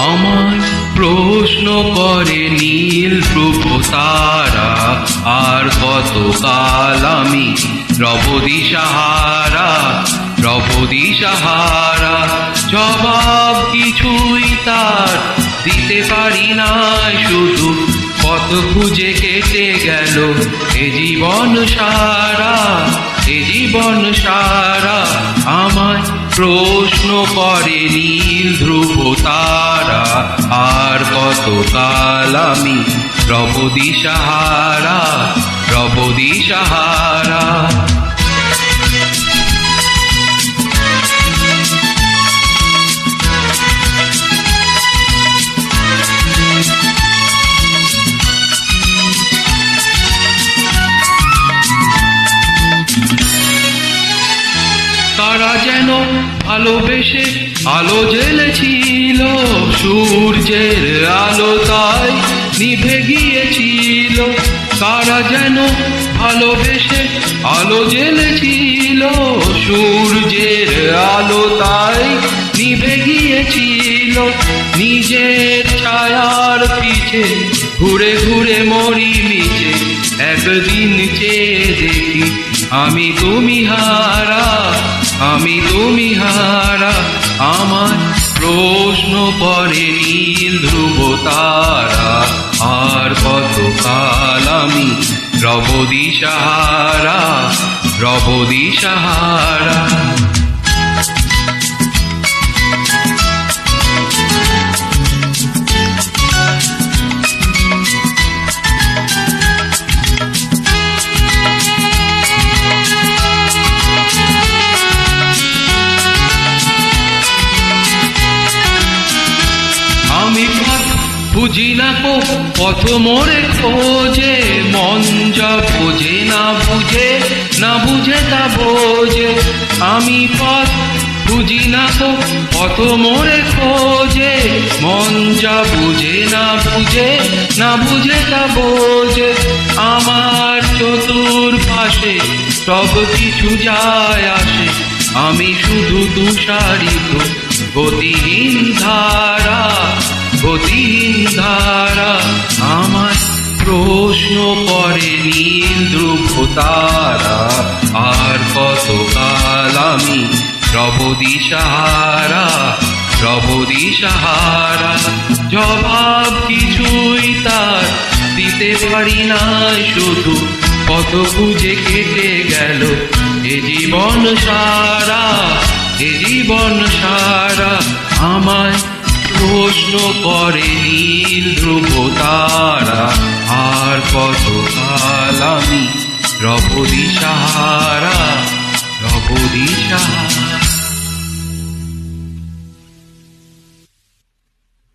আমায় প্রশ্ন করে নীল ধ্রুব তারা, আর কতকাল আমি রব দিশাহারা, রব দিশাহারা। জবাব কিছুই তার দিতে পারি না, শুধু পথ খুঁজে কেটে গেল এ জীবন সারা, এ জীবন সারা। আমায় প্রশ্ন করে নীল ধ্রুব তারা, আর কতকাল আমি রব দিশাহারা, রব দিশাহারা। তারা যেন ভালোবেসে আলো জ্বেলেছিল, সূর্যের আলো তাই নিভে গিয়েছিল। তারা যেন ভালোবেসে আলো জ্বেলেছিল, সূর্যের আলো তাই নিভে গিয়েছিল। নিজের ছায়ার পিছে ঘুরে ঘুরে মরি মিছে, একদিন চেয়ে দেখি আমি তুমি হারা, আমি তুমি হারা। আমার প্রশ্ন করে নীল ধ্রুব তারা, আর কতকাল আমি রব দিশাহারা, রব দিশাহারা। আমি পথ বুঝি না কো পথ মোরে খোঁজে, মন যা বোঝে না বুঝে, না বুঝে তা বোঝে। আমি পথ বুঝি না কো পথ মোরে খোঁজে, মন যা বুঝে না বুঝে, না বুঝে তা বোঝে। আমার চতুর্পাশে সব কিছু যায় আসে, আমি শুধু তুষারিত গতিহীন ধারা, গতিহীন ধারা। আমার প্রশ্ন করে নীল ধ্রুব তারা, আর কতকাল আমি রব দিশাহারা, রব দিশাহারা। জবাব কিছুই তার দিতে পারি না, শুধু পথ খুঁজে কেটে গেল এ জীবন সারা, এ জীবন সারা। আমায় প্রশ্ন করে নীল ধ্রুব তারা, আর কতকাল আমি রব দিশাহারা, রব দিশাহারা।